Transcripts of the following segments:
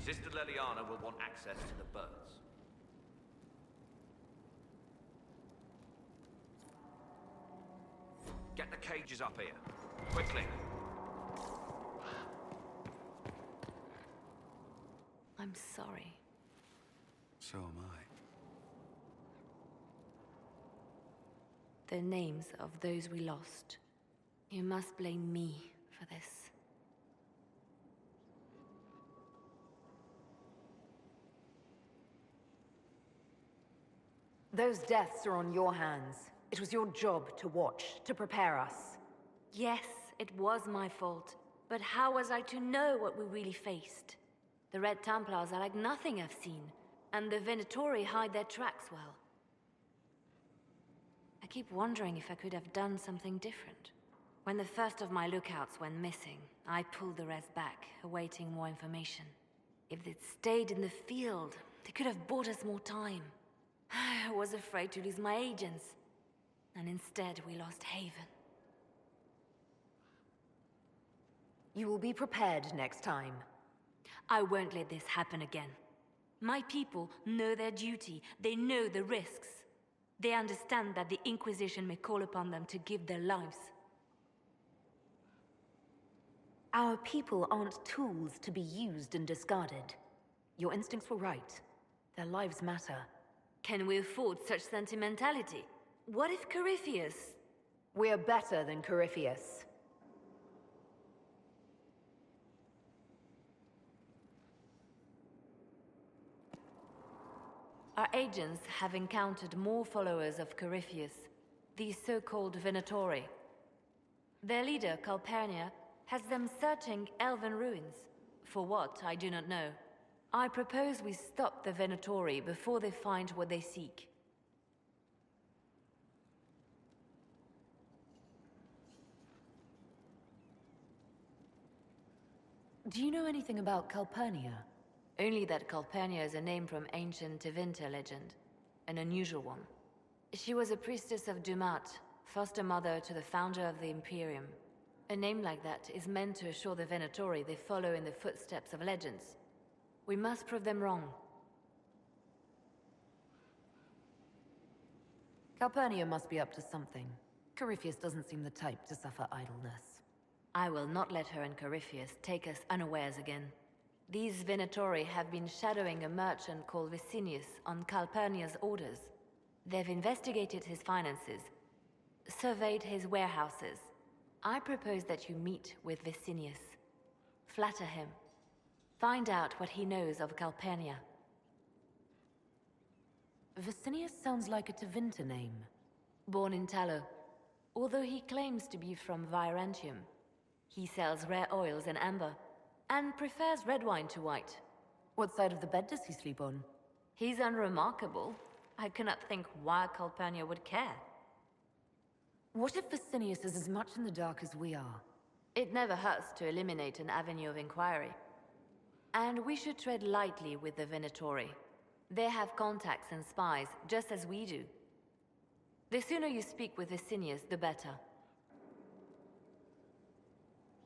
Sister Leliana will want access to the birds. Get the cages up here. Quickly. I'm sorry. So am I. The names of those we lost. You must blame me for this. Those deaths are on your hands. It was your job to watch, to prepare us. Yes, it was my fault. But how was I to know what we really faced? The Red Templars are like nothing I've seen, and the Venatori hide their tracks well. I keep wondering if I could have done something different. When the first of my lookouts went missing, I pulled the rest back, awaiting more information. If they'd stayed in the field, they could have bought us more time. I was afraid to lose my agents, and instead we lost Haven. You will be prepared next time. I won't let this happen again. My people know their duty, they know the risks. They understand that the Inquisition may call upon them to give their lives. Our people aren't tools to be used and discarded. Your instincts were right. Their lives matter. Can we afford such sentimentality? What if Corypheus... We're better than Corypheus. Our agents have encountered more followers of Corypheus, these so-called Venatori. Their leader, Calpurnia, has them searching elven ruins. For what, I do not know. I propose we stop the Venatori before they find what they seek. Do you know anything about Calpurnia? Only that Calpurnia is a name from ancient Tevinter legend. An unusual one. She was a priestess of Dumat, foster mother to the founder of the Imperium. A name like that is meant to assure the Venatori they follow in the footsteps of legends. We must prove them wrong. Calpurnia must be up to something. Corypheus doesn't seem the type to suffer idleness. I will not let her and Corypheus take us unawares again. These Venatori have been shadowing a merchant called Vicinius on Calpurnia's orders. They've investigated his finances, surveyed his warehouses. I propose that you meet with Vicinius. Flatter him. Find out what he knows of Calpurnia. Vicinius sounds like a Tevinter name. Born in Tallow, although he claims to be from Virantium. He sells rare oils and amber, and prefers red wine to white. What side of the bed does he sleep on? He's unremarkable. I cannot think why Calpurnia would care. What if Vicinius is as much in the dark as we are? It never hurts to eliminate an avenue of inquiry. And we should tread lightly with the Venatori. They have contacts and spies, just as we do. The sooner you speak with Vicinius, the better.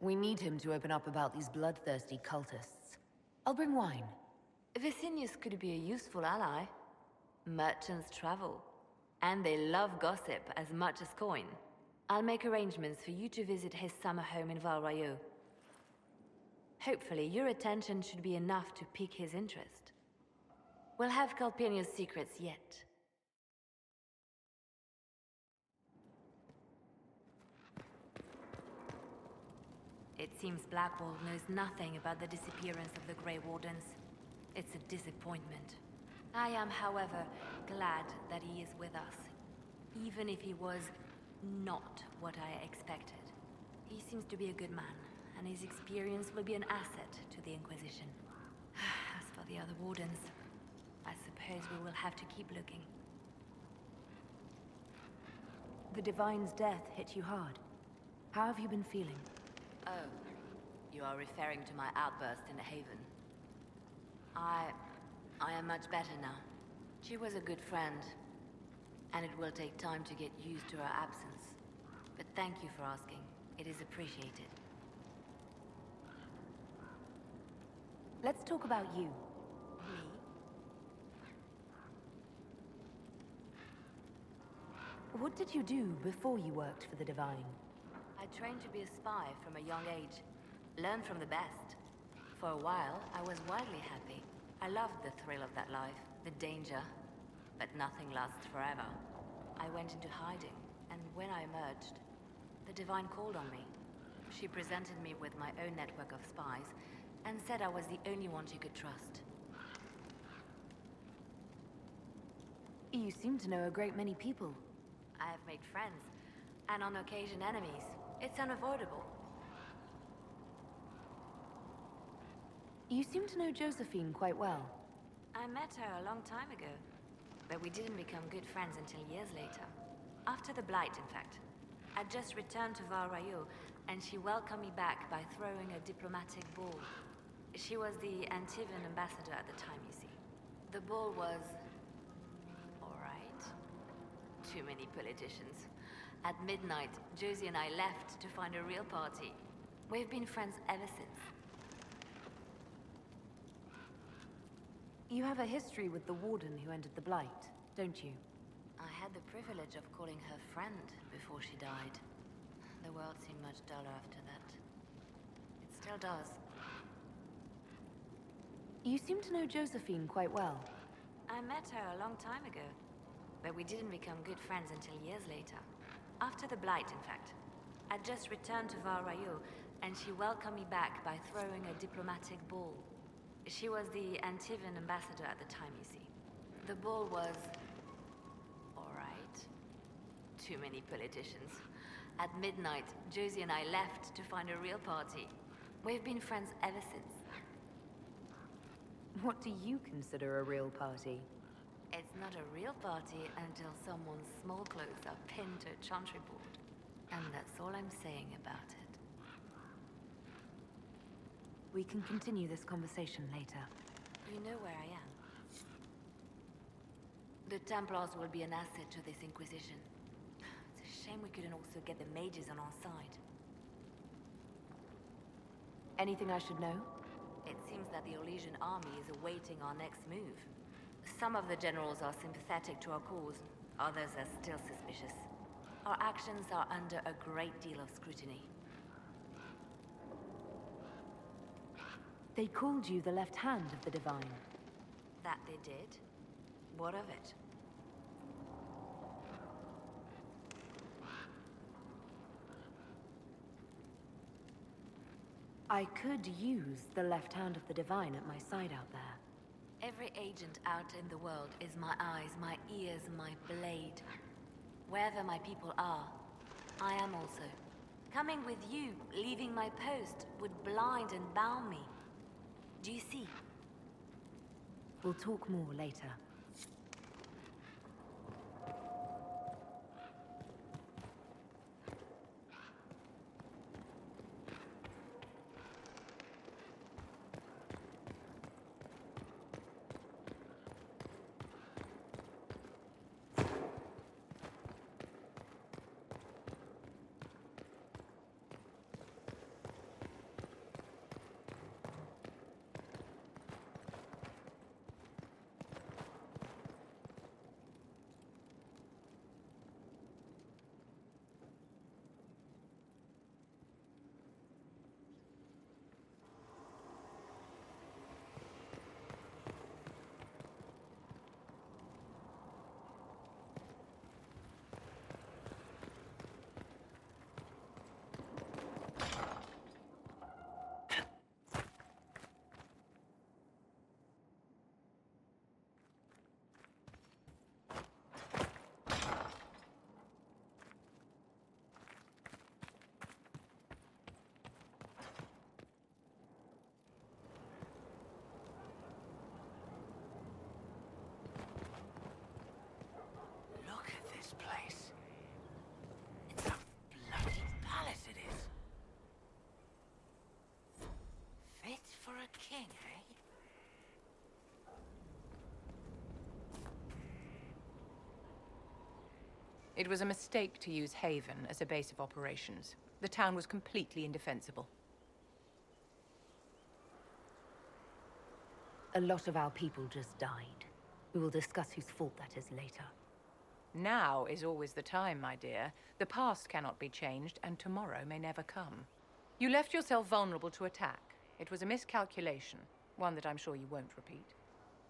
We need him to open up about these bloodthirsty cultists. I'll bring wine. Vicinius could be a useful ally. Merchants travel, and they love gossip as much as coin. I'll make arrangements for you to visit his summer home in Valraillot. Hopefully, your attention should be enough to pique his interest. We'll have Calpurnia's secrets yet. It seems Blackwall knows nothing about the disappearance of the Grey Wardens. It's a disappointment. I am, however, glad that he is with us, even if he was not what I expected. He seems to be a good man, and his experience will be an asset to the Inquisition. As for the other Wardens, I suppose we will have to keep looking. The Divine's death hit you hard. How have you been feeling? Oh, you are referring to my outburst in the Haven. I am much better now. She was a good friend, and it will take time to get used to her absence. But thank you for asking. It is appreciated. Let's talk about you. Me? What did you do before you worked for the Divine? I trained to be a spy from a young age. Learned from the best. For a while, I was wildly happy. I loved the thrill of that life, the danger. But nothing lasts forever. I went into hiding, and when I emerged, the Divine called on me. She presented me with my own network of spies, and said I was the only one she could trust. You seem to know a great many people. I have made friends, and on occasion enemies. It's unavoidable. You seem to know Josephine quite well. I met her a long time ago, but we didn't become good friends until years later. After the Blight, in fact. I'd just returned to Val Rayo, and she welcomed me back by throwing a diplomatic ball. She was the Antivan ambassador at the time, you see. The ball was... alright. Too many politicians. At midnight, Josie and I left to find a real party. We've been friends ever since. You have a history with the Warden who ended the Blight, don't you? I had the privilege of calling her friend before she died. The world seemed much duller after that. It still does. You seem to know Josephine quite well. I met her a long time ago, but we didn't become good friends until years later. After the Blight, in fact. I'd just returned to Val Rayo, and she welcomed me back by throwing a diplomatic ball. She was the Antivan ambassador at the time, you see. The ball was... alright. Too many politicians. At midnight, Josie and I left to find a real party. We've been friends ever since. What do you consider a real party? It's not a real party until someone's small clothes are pinned to a chantry board. And that's all I'm saying about it. We can continue this conversation later. You know where I am. The Templars will be an asset to this Inquisition. It's a shame we couldn't also get the mages on our side. Anything I should know? It seems that the Orlesian army is awaiting our next move. Some of the generals are sympathetic to our cause, others are still suspicious. Our actions are under a great deal of scrutiny. They called you the left hand of the Divine. That they did? What of it? I could use the left hand of the Divine at my side out there. Every agent out in the world is my eyes, my ears, my blade. Wherever my people are, I am also. Coming with you, leaving my post, would blind and bound me. Do you see? We'll talk more later. King, eh? It was a mistake to use Haven as a base of operations. The town was completely indefensible. A lot of our people just died. We will discuss whose fault that is later. Now is always the time, my dear. The past cannot be changed, and tomorrow may never come. You left yourself vulnerable to attack. It was a miscalculation, one that I'm sure you won't repeat.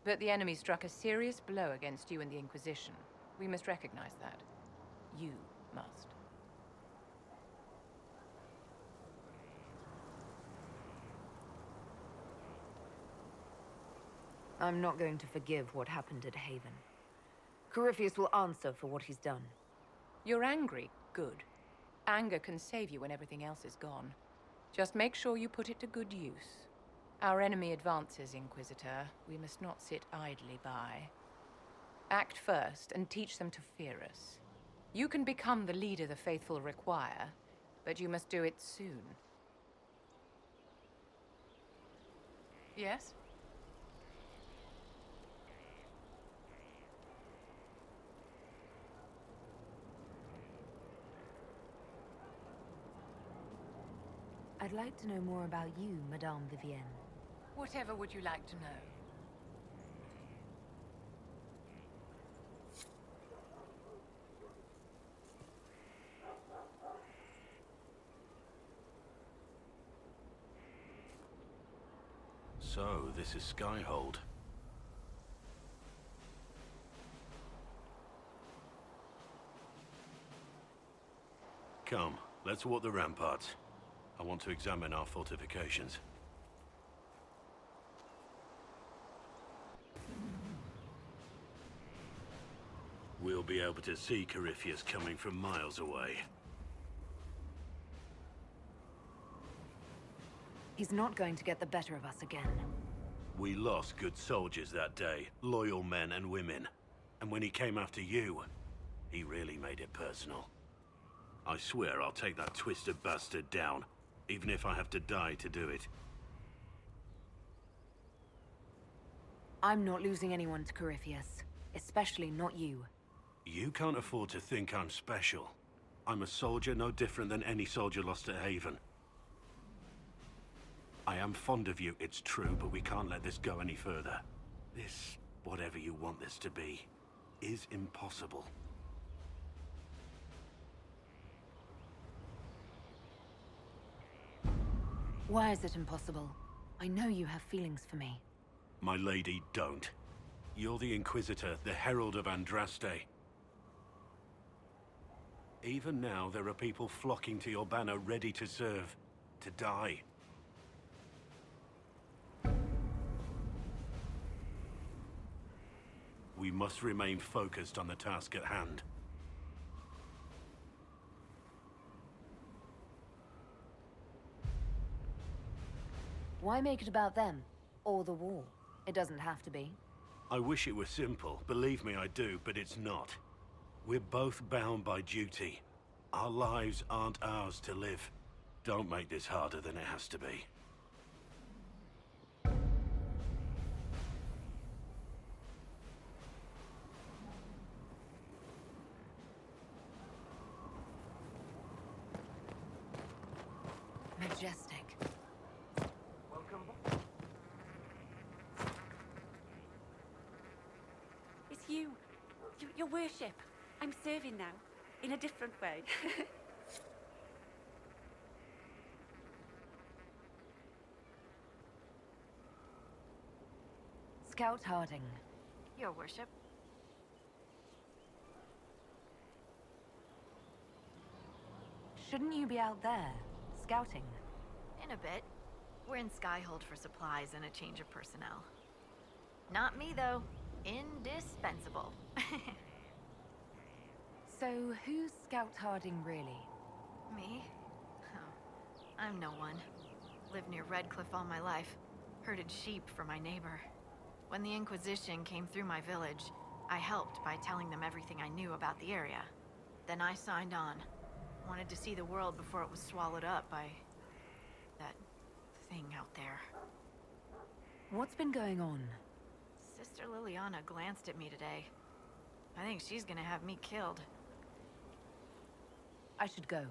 But the enemy struck a serious blow against you and the Inquisition. We must recognize that. You must. I'm not going to forgive what happened at Haven. Corypheus will answer for what he's done. You're angry? Good. Anger can save you when everything else is gone. Just make sure you put it to good use. Our enemy advances, Inquisitor. We must not sit idly by. Act first and teach them to fear us. You can become the leader the faithful require, but you must do it soon. Yes? I'd like to know more about you, Madame Vivienne. Whatever would you like to know? So, this is Skyhold. Come, let's walk the ramparts. I want to examine our fortifications. We'll be able to see Corypheus coming from miles away. He's not going to get the better of us again. We lost good soldiers that day, loyal men and women. And when he came after you, he really made it personal. I swear I'll take that twisted bastard down, even if I have to die to do it. I'm not losing anyone to Corypheus, especially not you. You can't afford to think I'm special. I'm a soldier no different than any soldier lost at Haven. I am fond of you, it's true, but we can't let this go any further. This, whatever you want this to be, is impossible. Why is it impossible? I know you have feelings for me. My lady, don't. You're the Inquisitor, the Herald of Andraste. Even now, there are people flocking to your banner ready to serve, to die. We must remain focused on the task at hand. Why make it about them? Or the war? It doesn't have to be. I wish it were simple, believe me I do, but it's not. We're both bound by duty. Our lives aren't ours to live. Don't make this harder than it has to be. Majestic. Welcome. It's you. Your worship. I'm serving now, in a different way. Scout Harding. Your worship. Shouldn't you be out there, scouting? In a bit. We're in Skyhold for supplies and a change of personnel. Not me, though. Indispensable. So, who's Scout Harding really? Me? Oh, I'm no one. Lived near Redcliffe all my life. Herded sheep for my neighbor. When the Inquisition came through my village, I helped by telling them everything I knew about the area. Then I signed on. Wanted to see the world before it was swallowed up by that thing out there. What's been going on? Sister Liliana glanced at me today. I think she's gonna have me killed. I should go.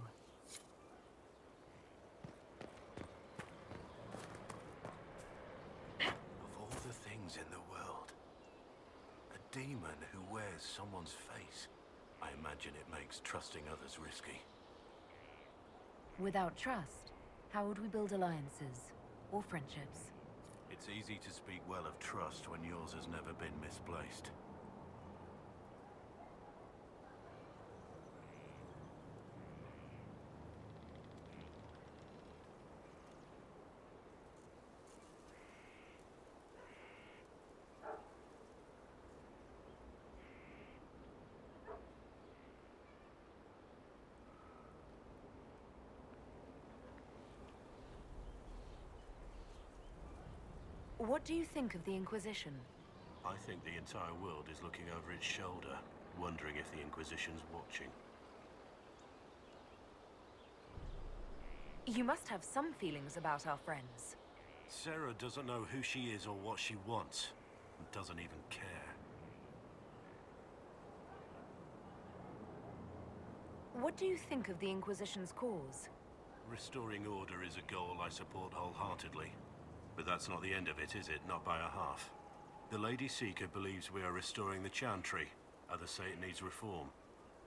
Of all the things there's someone's face. I imagine it makes trusting others risky. Without trust, how would we build alliances or friendships? It's easy to speak well of trust when yours has never been misplaced. What do you think of the Inquisition? I think the entire world is looking over its shoulder, wondering if the Inquisition's watching. You must have some feelings about our friends. Sarah doesn't know who she is or what she wants, and doesn't even care. What do you think of the Inquisition's cause? Restoring order is a goal I support wholeheartedly. But that's not the end of it, is it? Not by a half. The Lady Seeker believes we are restoring the Chantry. Others say it needs reform.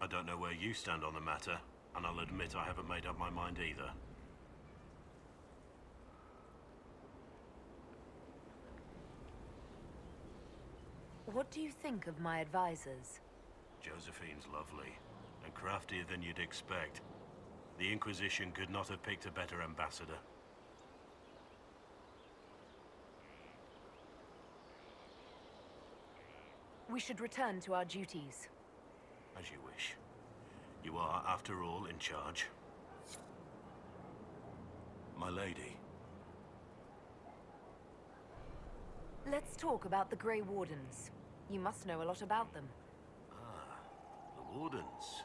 I don't know where you stand on the matter, and I'll admit I haven't made up my mind either. What do you think of my advisors? Josephine's lovely, and craftier than you'd expect. The Inquisition could not have picked a better ambassador. We should return to our duties. As you wish. You are, after all, in charge. My lady. Let's talk about the Grey Wardens. You must know a lot about them. Ah, the Wardens.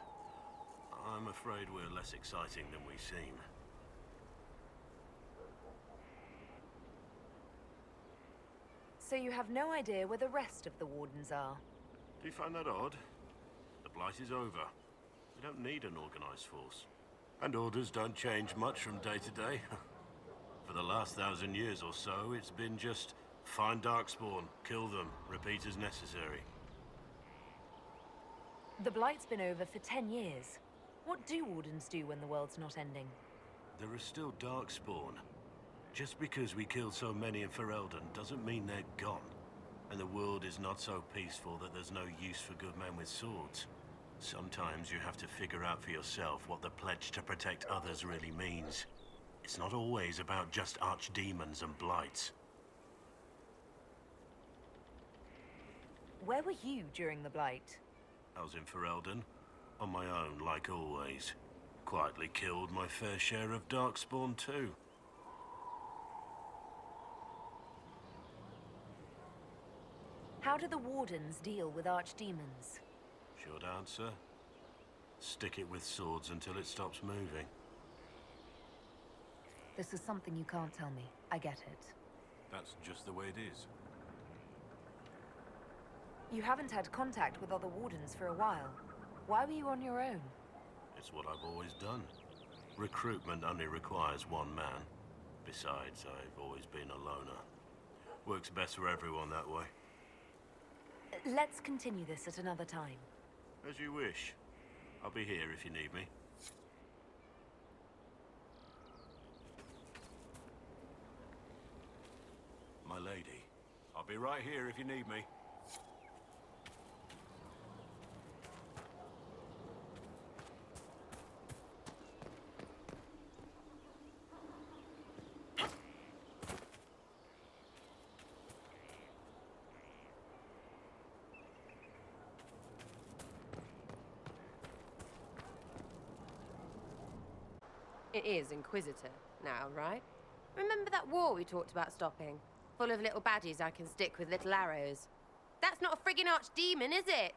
I'm afraid we're less exciting than we seem. So you have no idea where the rest of the Wardens are? Do you find that odd? The Blight is over. We don't need an organized force. And orders don't change much from day to day. For the last 1,000 years or so, it's been just find Darkspawn, kill them, repeat as necessary. The Blight's been over for 10 years. What do Wardens do when the world's not ending? There is still Darkspawn. Just because we killed so many in Ferelden doesn't mean they're gone. And the world is not so peaceful that there's no use for good men with swords. Sometimes you have to figure out for yourself what the pledge to protect others really means. It's not always about just archdemons and blights. Where were you during the Blight? I was in Ferelden, on my own like always. Quietly killed my fair share of Darkspawn too. How do the Wardens deal with archdemons? Short answer. Stick it with swords until it stops moving. This is something you can't tell me. I get it. That's just the way it is. You haven't had contact with other Wardens for a while. Why were you on your own? It's what I've always done. Recruitment only requires one man. Besides, I've always been a loner. Works best for everyone that way. Let's continue this at another time. As you wish. I'll be here if you need me. My lady, I'll be right here if you need me. It is Inquisitor now, right? Remember that war we talked about stopping? Full of little baddies I can stick with little arrows. That's not a friggin' archdemon, is it?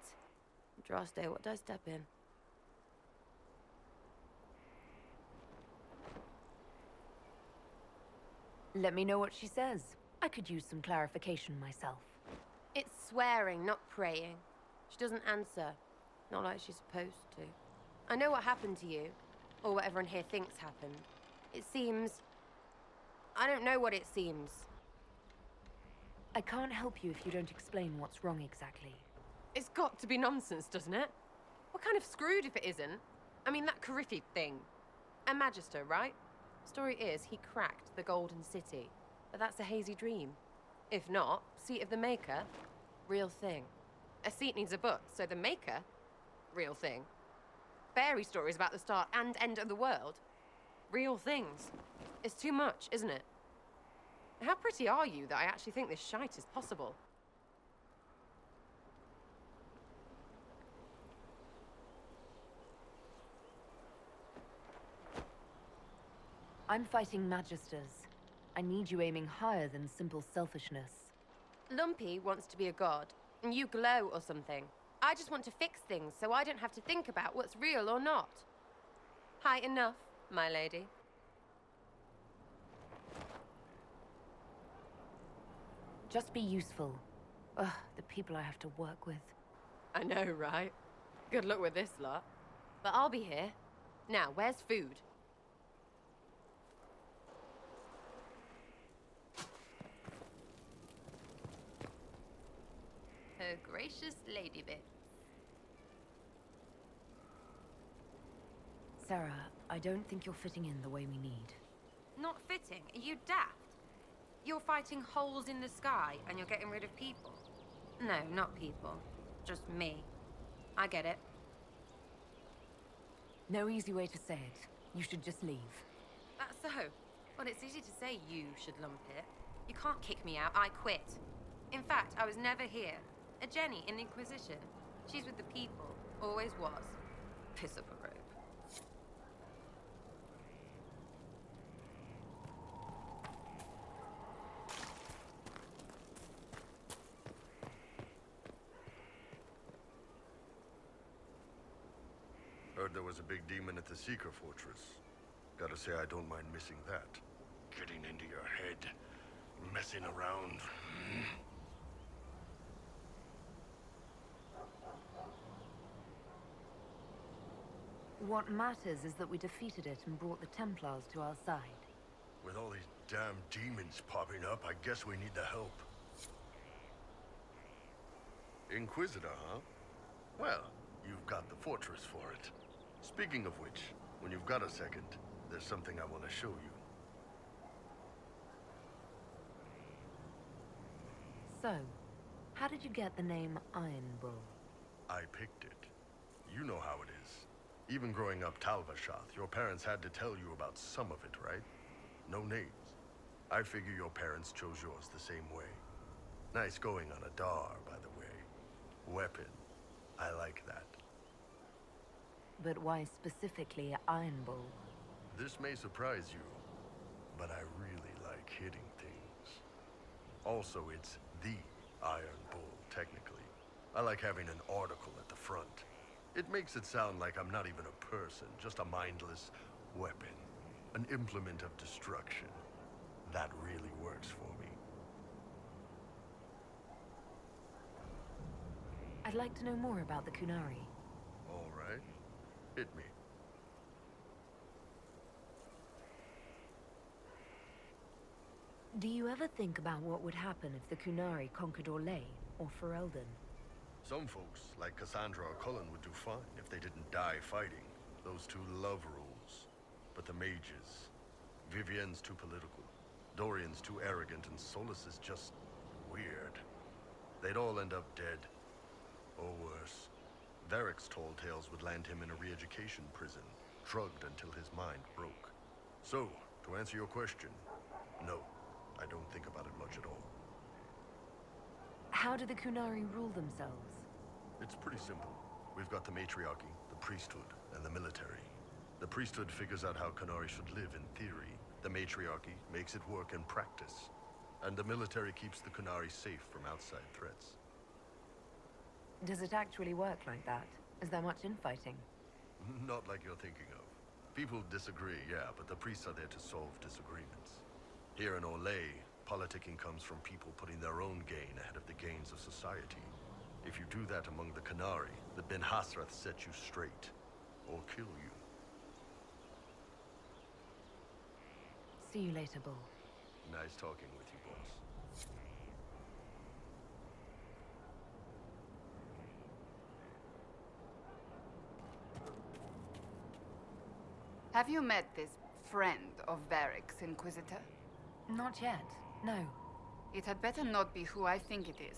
Droste, what did I step in? Let me know what she says. I could use some clarification myself. It's swearing, not praying. She doesn't answer. Not like she's supposed to. I know what happened to you. Or what everyone here thinks happened. It seems... I don't know what it seems. I can't help you if you don't explain what's wrong exactly. It's got to be nonsense, doesn't it? We're kind of screwed if it isn't. I mean, that Carriffy thing. A magister, right? Story is, he cracked the Golden City. But that's a hazy dream. If not, seat of the Maker, real thing. A seat needs a book, so the Maker, real thing. Fairy stories about the start and end of the world, real things. It's too much, isn't it? How pretty are you that I actually think this shite is possible? I'm fighting magisters. I need you aiming higher than simple selfishness. Lumpy wants to be a god, and you glow or something. I just want to fix things so I don't have to think about what's real or not. High enough, my lady. Just be useful. Ugh, the people I have to work with. I know, right? Good luck with this lot. But I'll be here. Now, where's food? Her gracious lady bit. Sarah, I don't think you're fitting in the way we need. Not fitting? Are you daft? You're fighting holes in the sky and you're getting rid of people. No, not people. Just me. I get it. No easy way to say it. You should just leave. That's so. Well, it's easy to say you should lump it. You can't kick me out. I quit. In fact, I was never here. A Jenny in the Inquisition. She's with the people. Always was. Piss up a rope. Heard there was a big demon at the Seeker Fortress. Gotta say, I don't mind missing that. Getting into your head, messing around. What matters is that we defeated it and brought the Templars to our side. With all these damn demons popping up, I guess we need the help. Inquisitor, huh? Well, you've got the fortress for it. Speaking of which, when you've got a second, there's something I want to show you. So, how did you get the name Iron Bull? I picked it. You know how it is. Even growing up Talvashath, your parents had to tell you about some of it, right? No names. I figure your parents chose yours the same way. Nice going on a dar, by the way. Weapon. I like that. But why specifically Iron Bull? This may surprise you, but I really like hitting things. Also, it's the Iron Bull, technically. I like having an article at the front. It makes it sound like I'm not even a person, just a mindless weapon. An implement of destruction. That really works for me. I'd like to know more about the Kunari. All right. Hit me. Do you ever think about what would happen if the Kunari conquered Orlais or Ferelden? Some folks, like Cassandra or Cullen, would do fine if they didn't die fighting. Those two love rules. But the mages... Vivienne's too political. Dorian's too arrogant, and Solus is just... weird. They'd all end up dead. Or worse. Varric's tall tales would land him in a re-education prison, drugged until his mind broke. So, to answer your question, no, I don't think about it much at all. How do the Kunari rule themselves? It's pretty simple. We've got the matriarchy, the priesthood, and the military. The priesthood figures out how Kunari should live in theory. The matriarchy makes it work in practice. And the military keeps the Kunari safe from outside threats. Does it actually work like that? Is there much infighting? Not like you're thinking of. People disagree, yeah, but the priests are there to solve disagreements. Here in Orlais, politicking comes from people putting their own gain ahead of the gains of society. If you do that among the Kunari, the Ben Hasrath set you straight. Or kill you. See you later, Bull. Nice talking with you, boss. Have you met this friend of Varric's, Inquisitor? Not yet, no. It had better not be who I think it is.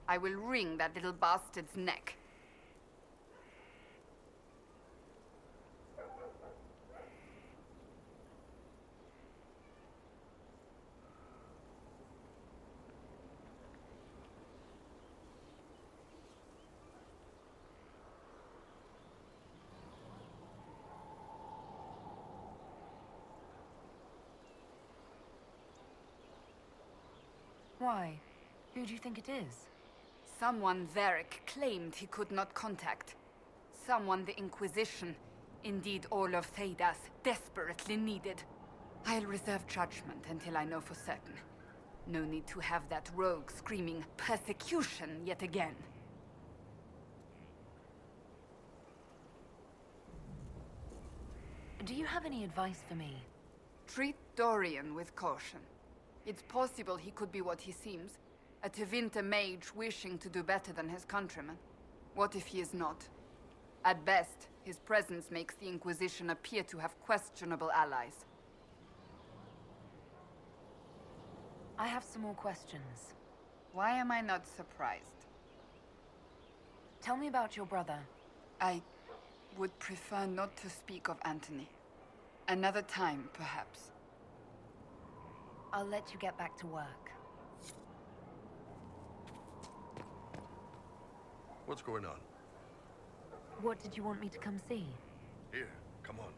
I will wring that little bastard's neck. Why? Who do you think it is? Someone Varric claimed he could not contact. Someone the Inquisition, indeed all of Thedas, desperately needed. I'll reserve judgment until I know for certain. No need to have that rogue screaming persecution yet again. Do you have any advice for me? Treat Dorian with caution. It's possible he could be what he seems. A Tevinter mage wishing to do better than his countrymen. What if he is not? At best, his presence makes the Inquisition appear to have questionable allies. I have some more questions. Why am I not surprised? Tell me about your brother. I would prefer not to speak of Anthony. Another time, perhaps. I'll let you get back to work. What's going on? What did you want me to come see? Here, come on.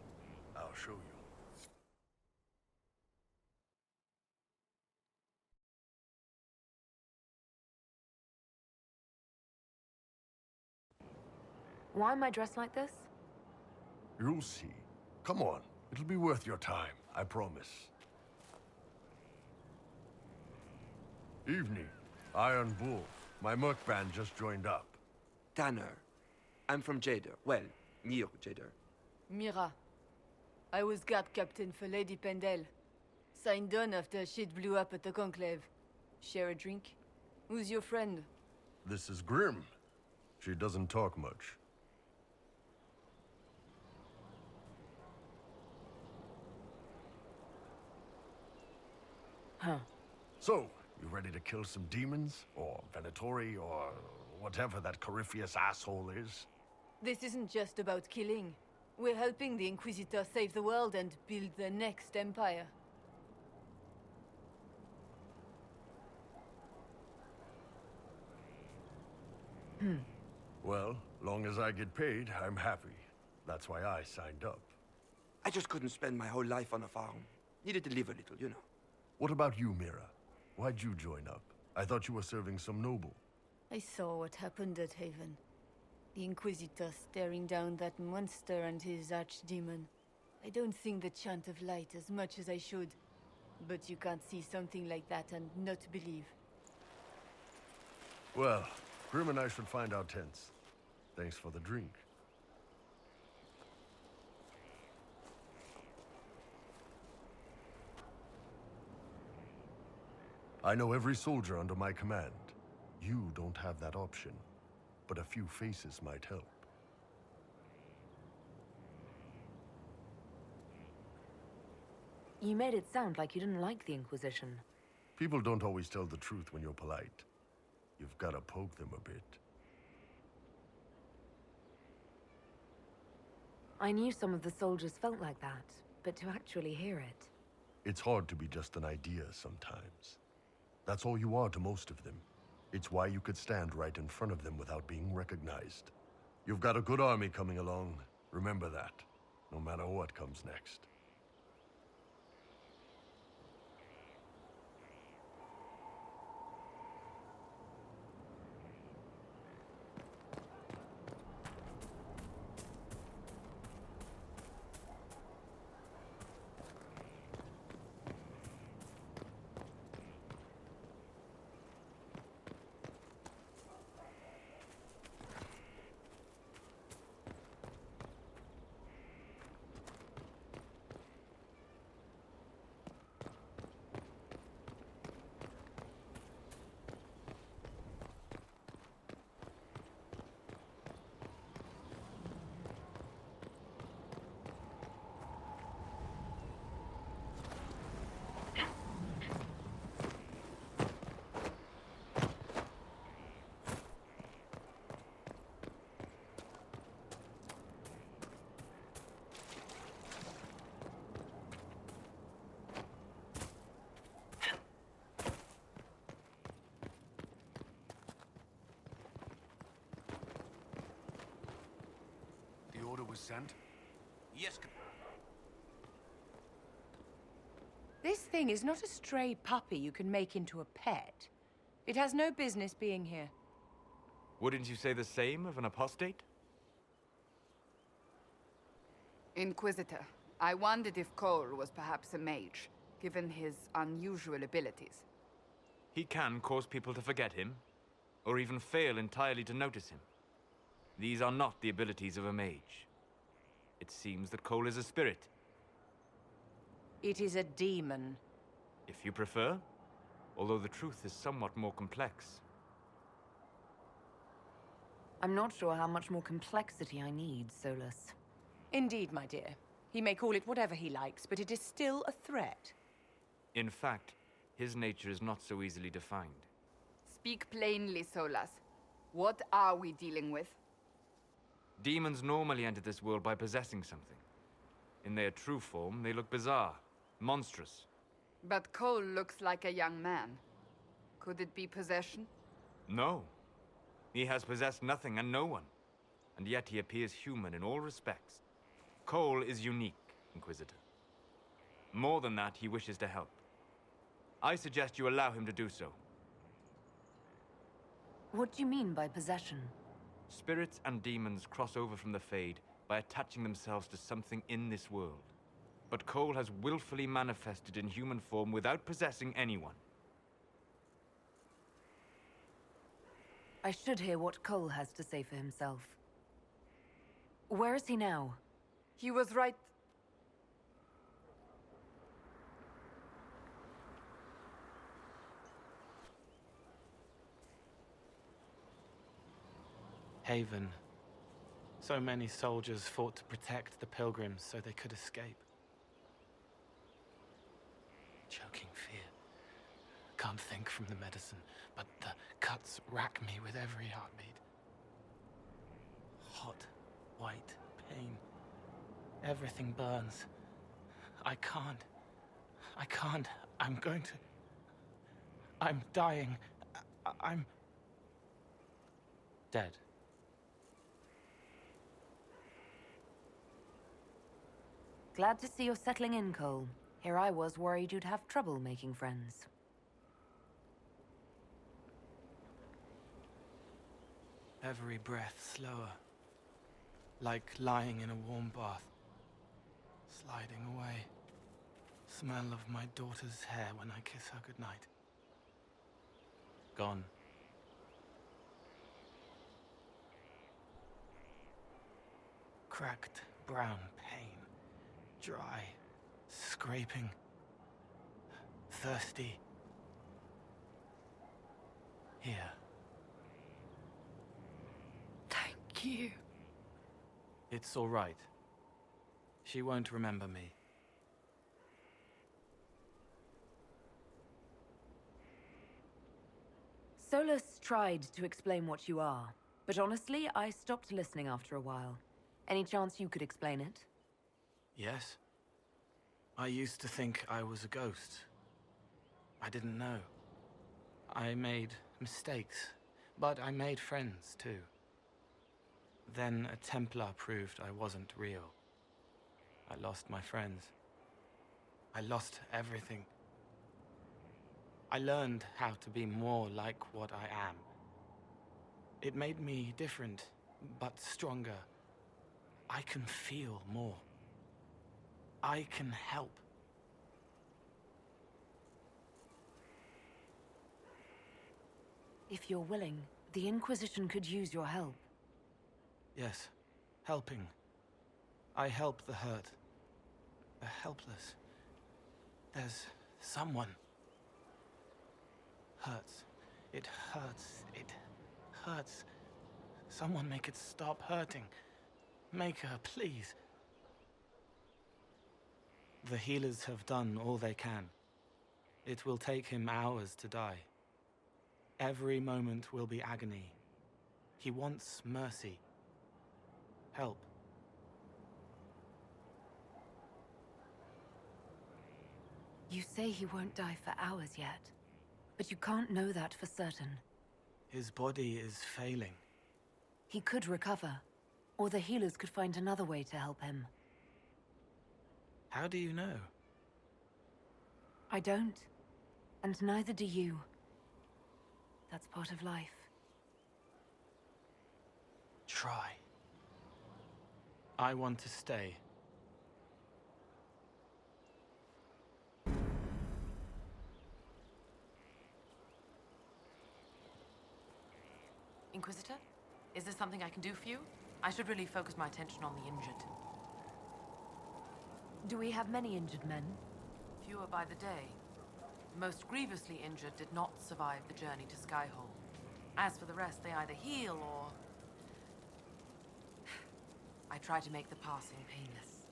I'll show you. Why am I dressed like this? You'll see. Come on. It'll be worth your time, I promise. Evening. Iron Bull. My merc band just joined up. Tanner. I'm from Jader. Well, near Jader. Mira. I was guard captain for Lady Pendel. Signed on after shit blew up at the Conclave. Share a drink? Who's your friend? This is Grim. She doesn't talk much. Huh. So, you ready to kill some demons? Or Venatori, or whatever that Corypheus asshole is? This isn't just about killing. We're helping the Inquisitor save the world and build the next empire. Well, long as I get paid, I'm happy. That's why I signed up. I just couldn't spend my whole life on a farm. Needed to live a little, you know. What about you, Mira? Why'd you join up? I thought you were serving some noble. I saw what happened at Haven. The Inquisitor staring down that monster and his archdemon. I don't sing the chant of light as much as I should. But you can't see something like that and not believe. Well, Grim and I should find our tents. Thanks for the drink. I know every soldier under my command. You don't have that option, but a few faces might help. You made it sound like you didn't like the Inquisition. People don't always tell the truth when you're polite. You've got to poke them a bit. I knew some of the soldiers felt like that, but to actually hear it... It's hard to be just an idea sometimes. That's all you are to most of them. It's why you could stand right in front of them without being recognized. You've got a good army coming along. Remember that, no matter what comes next. was sent? Yes. This thing is not a stray puppy you can make into a pet. It has no business being here. Wouldn't you say the same of an apostate? Inquisitor, I wondered if Cole was perhaps a mage, given his unusual abilities. He can cause people to forget him, or even fail entirely to notice him. These are not the abilities of a mage. It seems that Cole is a spirit. It is a demon. If you prefer, although the truth is somewhat more complex. I'm not sure how much more complexity I need, Solus. Indeed, my dear. He may call it whatever he likes, but it is still a threat. In fact, his nature is not so easily defined. Speak plainly, Solas. What are we dealing with? Demons normally enter this world by possessing something. In their true form, they look bizarre, monstrous. But Cole looks like a young man. Could it be possession? No. He has possessed nothing and no one. And yet he appears human in all respects. Cole is unique, Inquisitor. More than that, he wishes to help. I suggest you allow him to do so. What do you mean by possession? Spirits and demons cross over from the Fade by attaching themselves to something in this world. But Cole has willfully manifested in human form without possessing anyone. I should hear what Cole has to say for himself. Where is he now? He was right... Haven. So many soldiers fought to protect the pilgrims so they could escape. Choking fear. Can't think from the medicine, but the cuts rack me with every heartbeat. Hot, white pain. Everything burns. I can't. I'm going to... I'm dying. I'm... dead. Glad to see you're settling in, Cole. Here I was worried you'd have trouble making friends. Every breath slower. Like lying in a warm bath. Sliding away. Smell of my daughter's hair when I kiss her goodnight. Gone. Cracked brown pain. Dry. Scraping. Thirsty. Here. Thank you. It's all right. She won't remember me. Solus tried to explain what you are, but honestly, I stopped listening after a while. Any chance you could explain it? Yes. I used to think I was a ghost. I didn't know. I made mistakes, but I made friends too. Then a Templar proved I wasn't real. I lost my friends. I lost everything. I learned how to be more like what I am. It made me different, but stronger. I can feel more. I can help. If you're willing, the Inquisition could use your help. Yes, helping. I help the hurt. The helpless. There's someone. Hurts. It hurts. It hurts. Someone make it stop hurting. Make her, please. The healers have done all they can. It will take him hours to die. Every moment will be agony. He wants mercy. Help. You say he won't die for hours yet, but you can't know that for certain. His body is failing. He could recover. Or the healers could find another way to help him. How do you know? I don't. And neither do you. That's part of life. Try. I want to stay. Inquisitor? Is there something I can do for you? I should really focus my attention on the injured. Do we have many injured men? Fewer by the day. The most grievously injured did not survive the journey to Skyhole. As for the rest, they either heal or... I try to make the passing painless.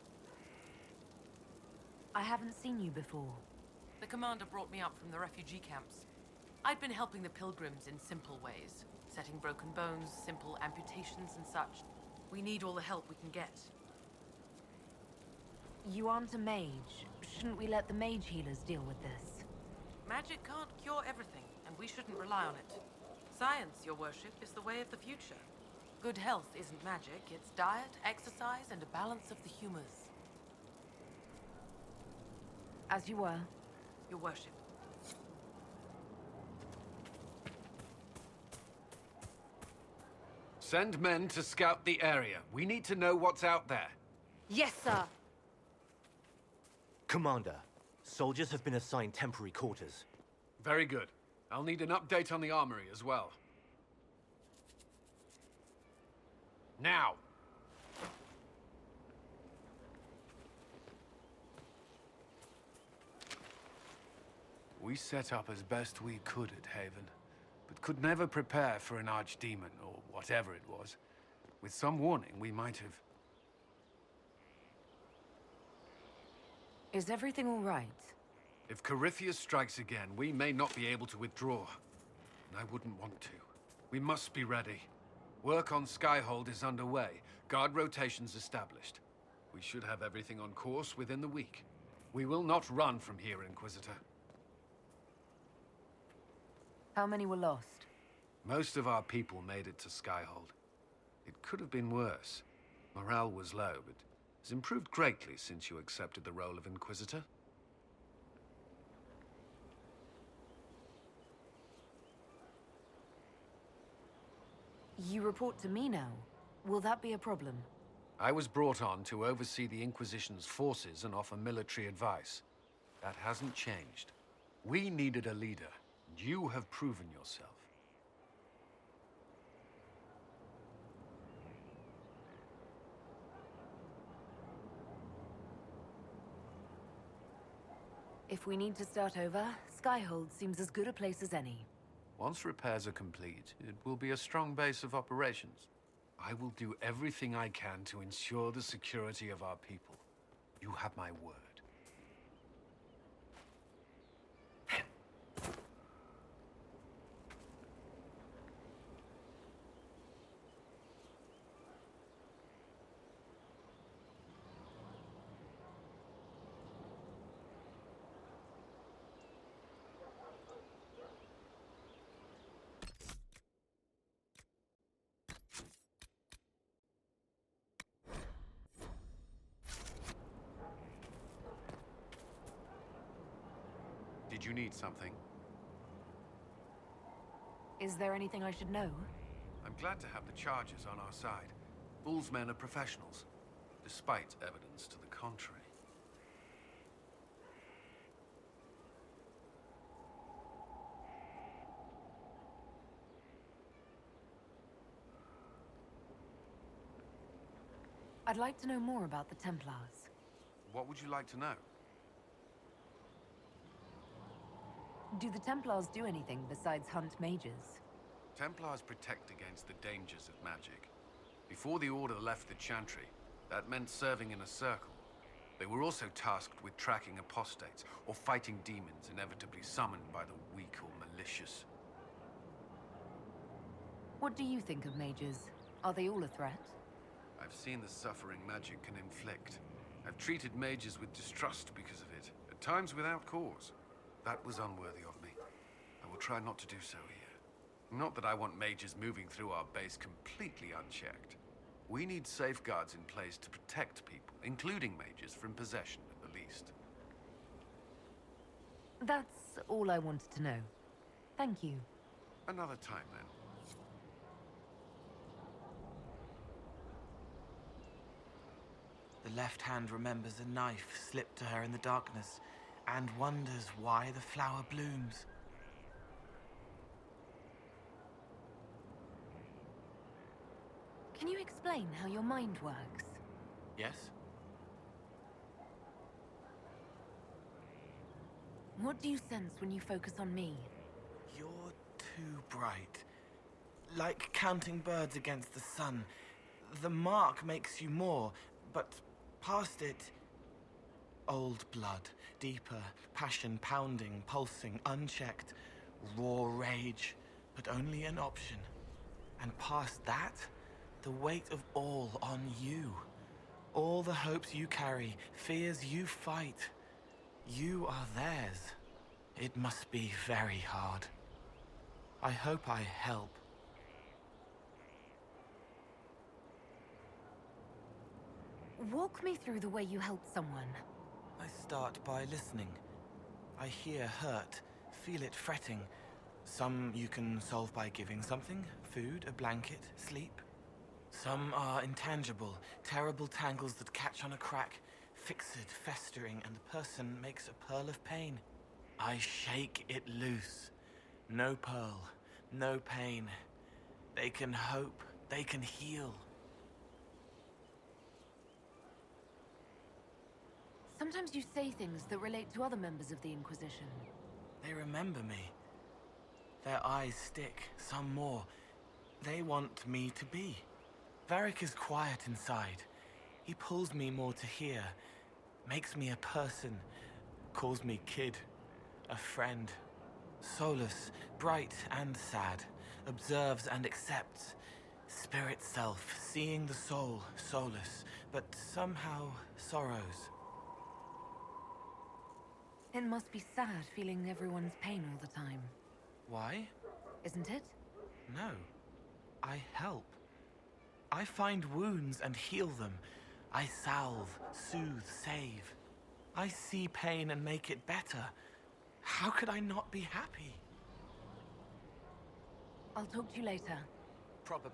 I haven't seen you before. The commander brought me up from the refugee camps. I'd been helping the pilgrims in simple ways. Setting broken bones, simple amputations and such. We need all the help we can get. You aren't a mage. Shouldn't we let the mage healers deal with this? Magic can't cure everything, and we shouldn't rely on it. Science, your worship, is the way of the future. Good health isn't magic, it's diet, exercise, and a balance of the humors. As you were. Your worship. Send men to scout the area. We need to know what's out there. Yes, sir. Commander, soldiers have been assigned temporary quarters. Very good. I'll need an update on the armory as well. Now! We set up as best we could at Haven, but could never prepare for an archdemon, or whatever it was. With some warning, we might have... Is everything all right? If Corypheus strikes again, we may not be able to withdraw. And I wouldn't want to. We must be ready. Work on Skyhold is underway. Guard rotations established. We should have everything on course within the week. We will not run from here, Inquisitor. How many were lost? Most of our people made it to Skyhold. It could have been worse. Morale was low, but has improved greatly since you accepted the role of Inquisitor. You report to me now. Will that be a problem? I was brought on to oversee the Inquisition's forces and offer military advice. That hasn't changed. We needed a leader, and you have proven yourself. If we need to start over, Skyhold seems as good a place as any. Once repairs are complete, it will be a strong base of operations. I will do everything I can to ensure the security of our people. You have my word. Did you need something? Is there anything I should know? I'm glad to have the charges on our side. Bull's men are professionals, despite evidence to the contrary. I'd like to know more about the Templars. What would you like to know? Do the Templars do anything besides hunt mages? Templars protect against the dangers of magic. Before the Order left the Chantry, that meant serving in a circle. They were also tasked with tracking apostates, or fighting demons inevitably summoned by the weak or malicious. What do you think of mages? Are they all a threat? I've seen the suffering magic can inflict. I've treated mages with distrust because of it, at times without cause. That was unworthy of me. I will try not to do so here. Not that I want mages moving through our base completely unchecked. We need safeguards in place to protect people, including mages, from possession at the least. That's all I wanted to know. Thank you. Another time, then. The left hand remembers a knife slipped to her in the darkness and wonders why the flower blooms. Can you explain how your mind works? Yes? What do you sense when you focus on me? You're too bright. Like counting birds against the sun. The mark makes you more, but past it... old blood. Deeper, passion pounding, pulsing, unchecked. Raw rage, but only an option. And past that, the weight of all on you. All the hopes you carry, fears you fight. You are theirs. It must be very hard. I hope I help. Walk me through the way you help someone. I start by listening. I hear hurt, feel it fretting. Some you can solve by giving something, food, a blanket, sleep. Some are intangible, terrible tangles that catch on a crack, fixed, festering, and the person makes a pearl of pain. I shake it loose. No pearl, no pain. They can hope, they can heal. Sometimes you say things that relate to other members of the Inquisition. They remember me. Their eyes stick, some more. They want me to be. Varric is quiet inside. He pulls me more to hear, makes me a person, calls me kid, a friend. Solus, bright and sad, observes and accepts. Spirit self, seeing the soul, Solus, but somehow sorrows. It must be sad feeling everyone's pain all the time. Why? Isn't it? No. I help. I find wounds and heal them. I salve, soothe, save. I see pain and make it better. How could I not be happy? I'll talk to you later. Probably.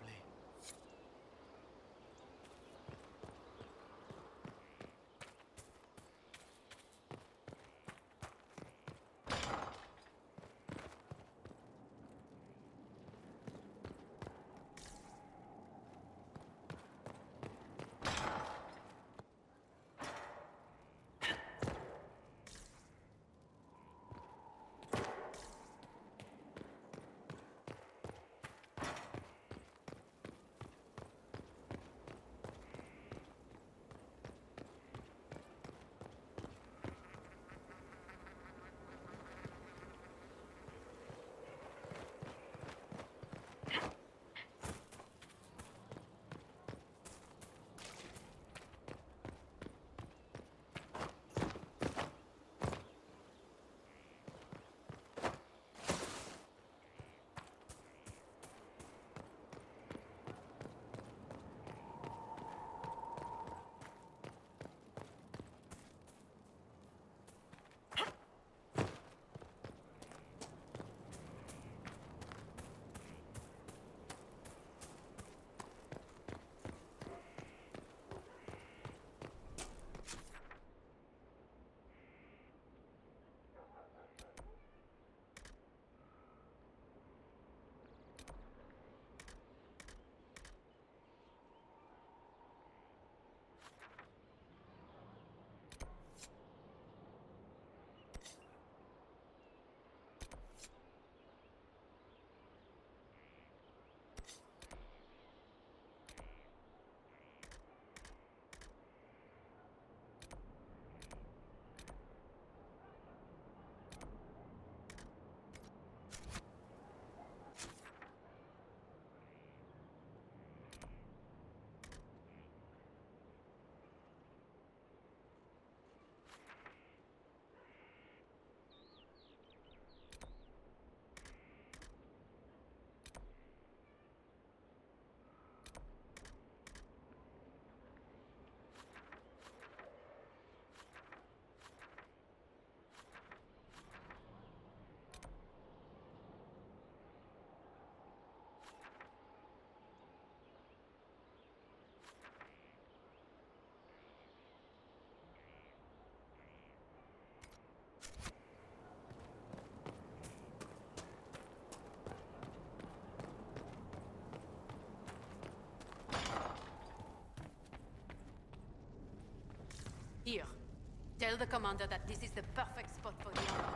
Tell the commander that this is the perfect spot for the alarm.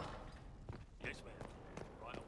Yes, ma'am. Right away.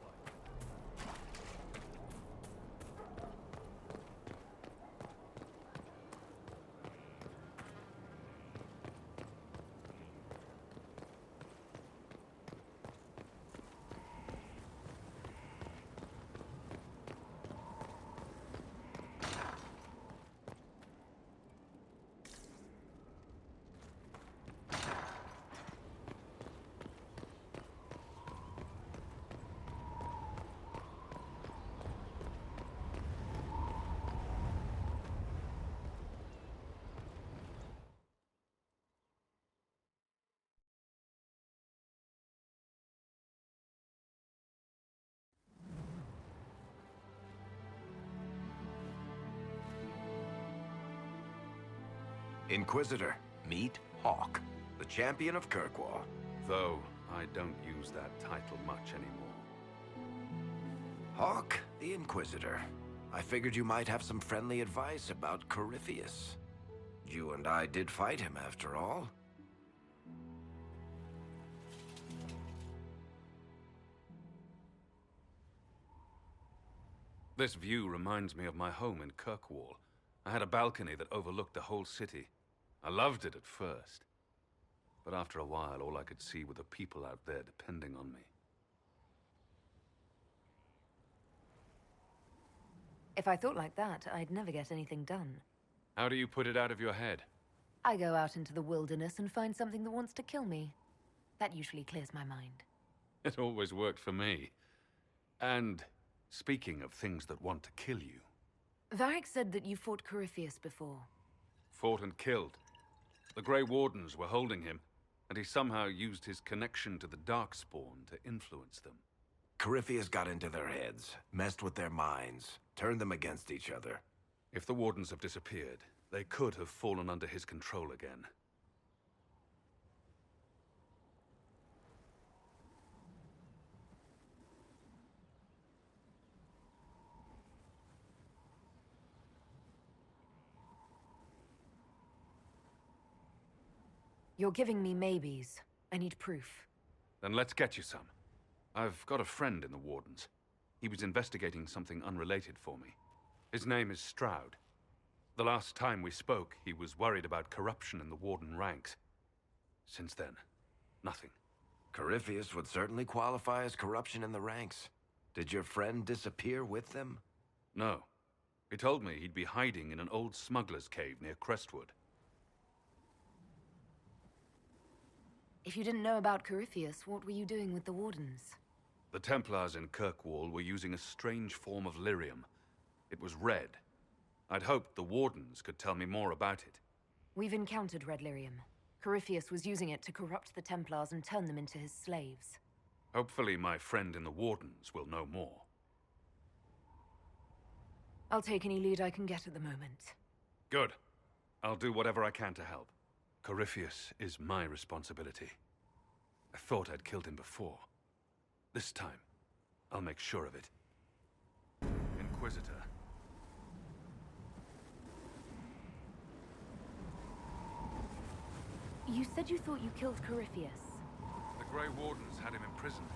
Inquisitor, meet Hawk, the champion of Kirkwall. Though I don't use that title much anymore. Hawk, the Inquisitor. I figured you might have some friendly advice about Corypheus. You and I did fight him, after all. This view reminds me of my home in Kirkwall. I had a balcony that overlooked the whole city. I loved it at first. But after a while, all I could see were the people out there depending on me. If I thought like that, I'd never get anything done. How do you put it out of your head? I go out into the wilderness and find something that wants to kill me. That usually clears my mind. It always worked for me. And speaking of things that want to kill you... Varric said that you fought Corypheus before. Fought and killed. The Grey Wardens were holding him, and he somehow used his connection to the Darkspawn to influence them. Corypheus got into their heads, messed with their minds, turned them against each other. If the Wardens have disappeared, they could have fallen under his control again. You're giving me maybes. I need proof. Then let's get you some. I've got a friend in the Wardens. He was investigating something unrelated for me. His name is Stroud. The last time we spoke, he was worried about corruption in the Warden ranks. Since then, nothing. Corypheus would certainly qualify as corruption in the ranks. Did your friend disappear with them? No. He told me he'd be hiding in an old smuggler's cave near Crestwood. If you didn't know about Corypheus, what were you doing with the Wardens? The Templars in Kirkwall were using a strange form of lyrium. It was red. I'd hoped the Wardens could tell me more about it. We've encountered red lyrium. Corypheus was using it to corrupt the Templars and turn them into his slaves. Hopefully my friend in the Wardens will know more. I'll take any lead I can get at the moment. Good. I'll do whatever I can to help. Corypheus is my responsibility. I thought I'd killed him before. This time, I'll make sure of it. Inquisitor. You said you thought you killed Corypheus. The Grey Wardens had him imprisoned.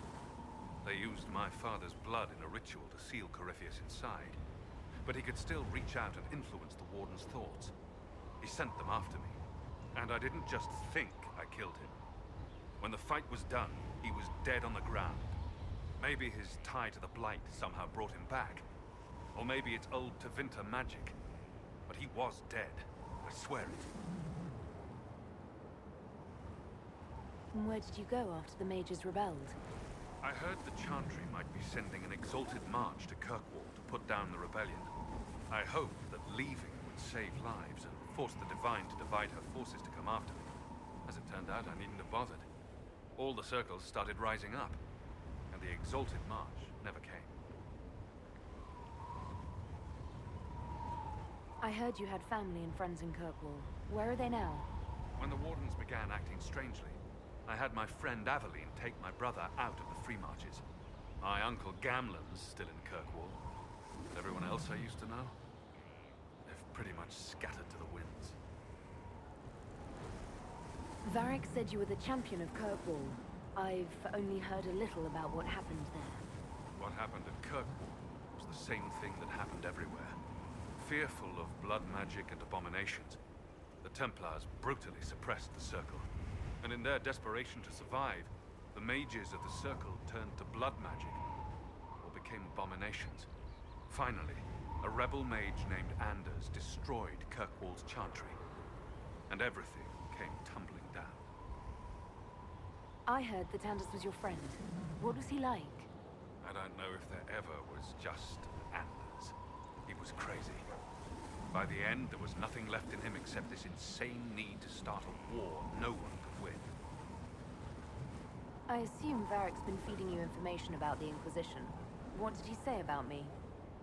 They used my father's blood in a ritual to seal Corypheus inside. But he could still reach out and influence the Warden's thoughts. He sent them after me. And I didn't just think I killed him. When the fight was done, he was dead on the ground. Maybe his tie to the Blight somehow brought him back. Or maybe it's old Tevinter magic. But he was dead. I swear it. And where did you go after the mages rebelled? I heard the Chantry might be sending an exalted march to Kirkwall to put down the rebellion. I hoped that leaving would save lives and force the Divine to divide her forces to come after me. As it turned out, I needn't have bothered. All the circles started rising up, and the exalted march never came. I heard you had family and friends in Kirkwall. Where are they now? When the Wardens began acting strangely, I had my friend Aveline take my brother out of the Free Marches. My uncle Gamlen's still in Kirkwall. But everyone else I used to know? They've pretty much scattered to the winds. Varric said you were the champion of Kirkwall. I've only heard a little about what happened there. What happened at Kirkwall was the same thing that happened everywhere. Fearful of blood magic and abominations, the Templars brutally suppressed the Circle. And in their desperation to survive, the mages of the Circle turned to blood magic, or became abominations. Finally, a rebel mage named Anders destroyed Kirkwall's chantry, and everything came tumbling down. I heard that Anders was your friend. What was he like? I don't know if there ever was just Anders. He was crazy. By the end, there was nothing left in him except this insane need to start a war no one could win. I assume Varric's been feeding you information about the Inquisition. What did he say about me?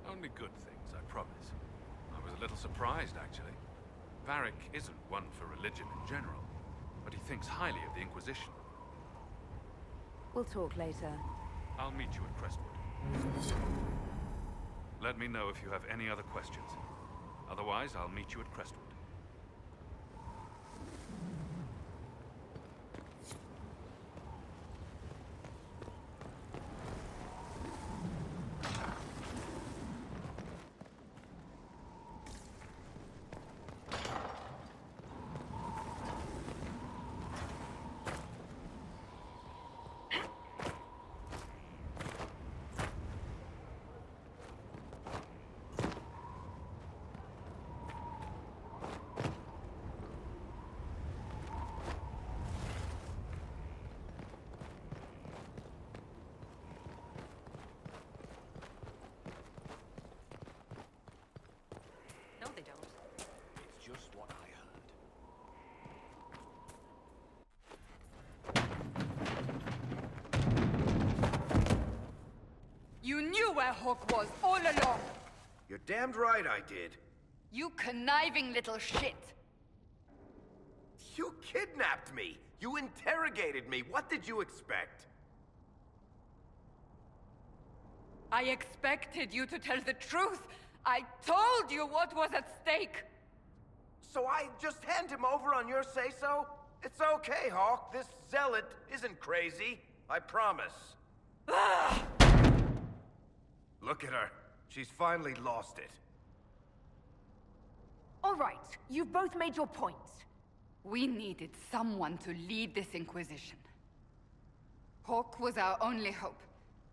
Only good things, I promise. I was a little surprised, actually. Varric isn't one for religion in general, but he thinks highly of the Inquisition. We'll talk later. I'll meet you at Crestwood. Let me know if you have any other questions. Otherwise, I'll meet you at Crestwood. They don't. It's just what I heard. You knew where Hawk was all along! You're damned right I did. You conniving little shit! You kidnapped me! You interrogated me! What did you expect? I expected you to tell the truth! I told you what was at stake! So I just hand him over on your say-so? It's okay, Hawk. This zealot isn't crazy. I promise. Look at her. She's finally lost it. All right, you've both made your points. We needed someone to lead this Inquisition. Hawk was our only hope.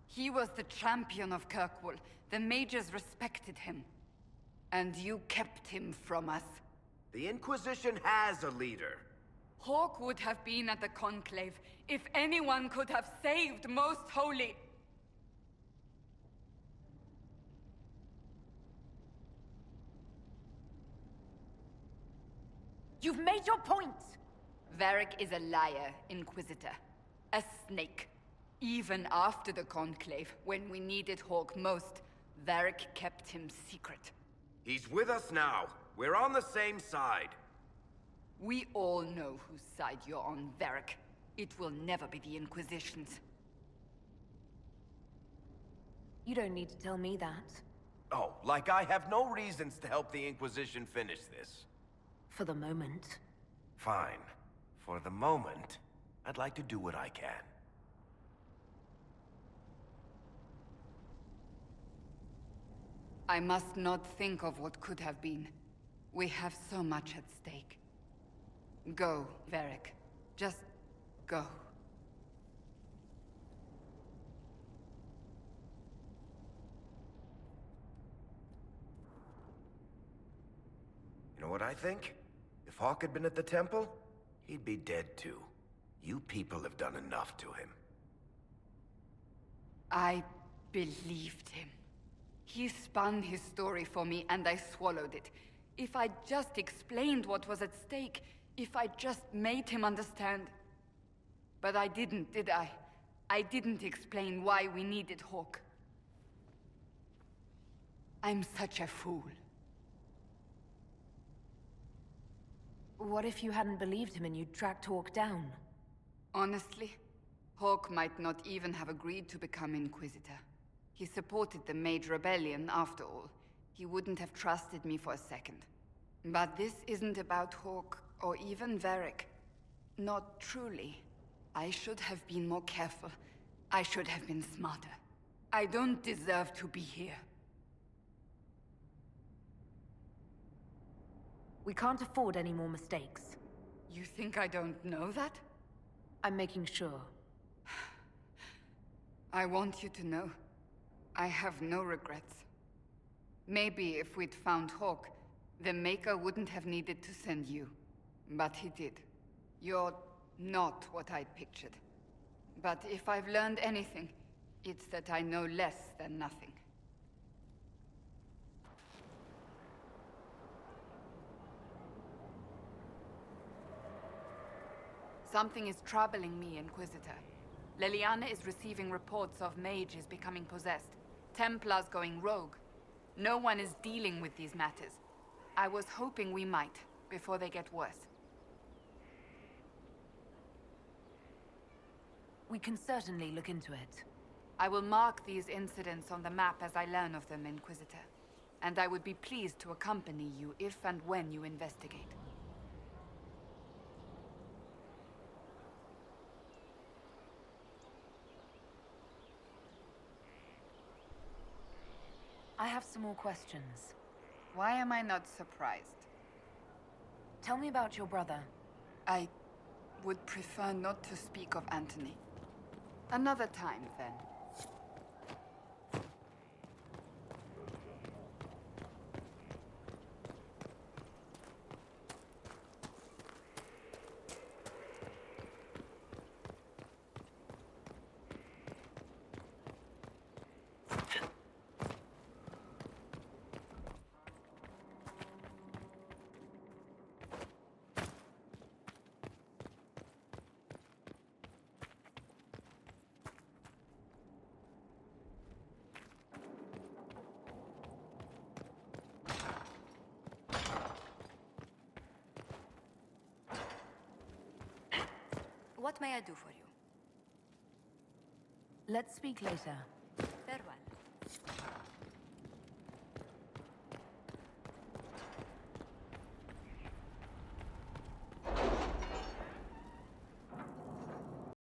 He was the champion of Kirkwall. The mages respected him. And you kept him from us. The Inquisition has a leader. Hawk would have been at the Conclave if anyone could have saved Most Holy. You've made your point! Varric is a liar, Inquisitor. A snake. Even after the Conclave, when we needed Hawk most, Varric kept him secret. He's with us now. We're on the same side. We all know whose side you're on, Varric. It will never be the Inquisition's. You don't need to tell me that. Oh, like I have no reasons to help the Inquisition finish this. For the moment. Fine. For the moment, I'd like to do what I can. I must not think of what could have been. We have so much at stake. Go, Varric. Just go. You know what I think? If Hawk had been at the temple, he'd be dead too. You people have done enough to him. I believed him. He spun his story for me, and I swallowed it. If I just explained what was at stake, if I just made him understand... But I didn't, did I? I didn't explain why we needed Hawk. I'm such a fool. What if you hadn't believed him and you'd tracked Hawk down? Honestly, Hawk might not even have agreed to become Inquisitor. He supported the Mage Rebellion, after all. He wouldn't have trusted me for a second. But this isn't about Hawk, or even Varric. Not truly. I should have been more careful. I should have been smarter. I don't deserve to be here. We can't afford any more mistakes. You think I don't know that? I'm making sure. I want you to know, I have no regrets. Maybe if we'd found Hawk, the Maker wouldn't have needed to send you. But he did. You're not what I'd pictured. But if I've learned anything, it's that I know less than nothing. Something is troubling me, Inquisitor. Leliana is receiving reports of mages becoming possessed, Templars going rogue. No one is dealing with these matters. I was hoping we might, before they get worse. We can certainly look into it. I will mark these incidents on the map as I learn of them, Inquisitor. And I would be pleased to accompany you if and when you investigate. I have some more questions. Why am I not surprised? Tell me about your brother. I would prefer not to speak of Anthony. Another time, then. What may I do for you? Let's speak later.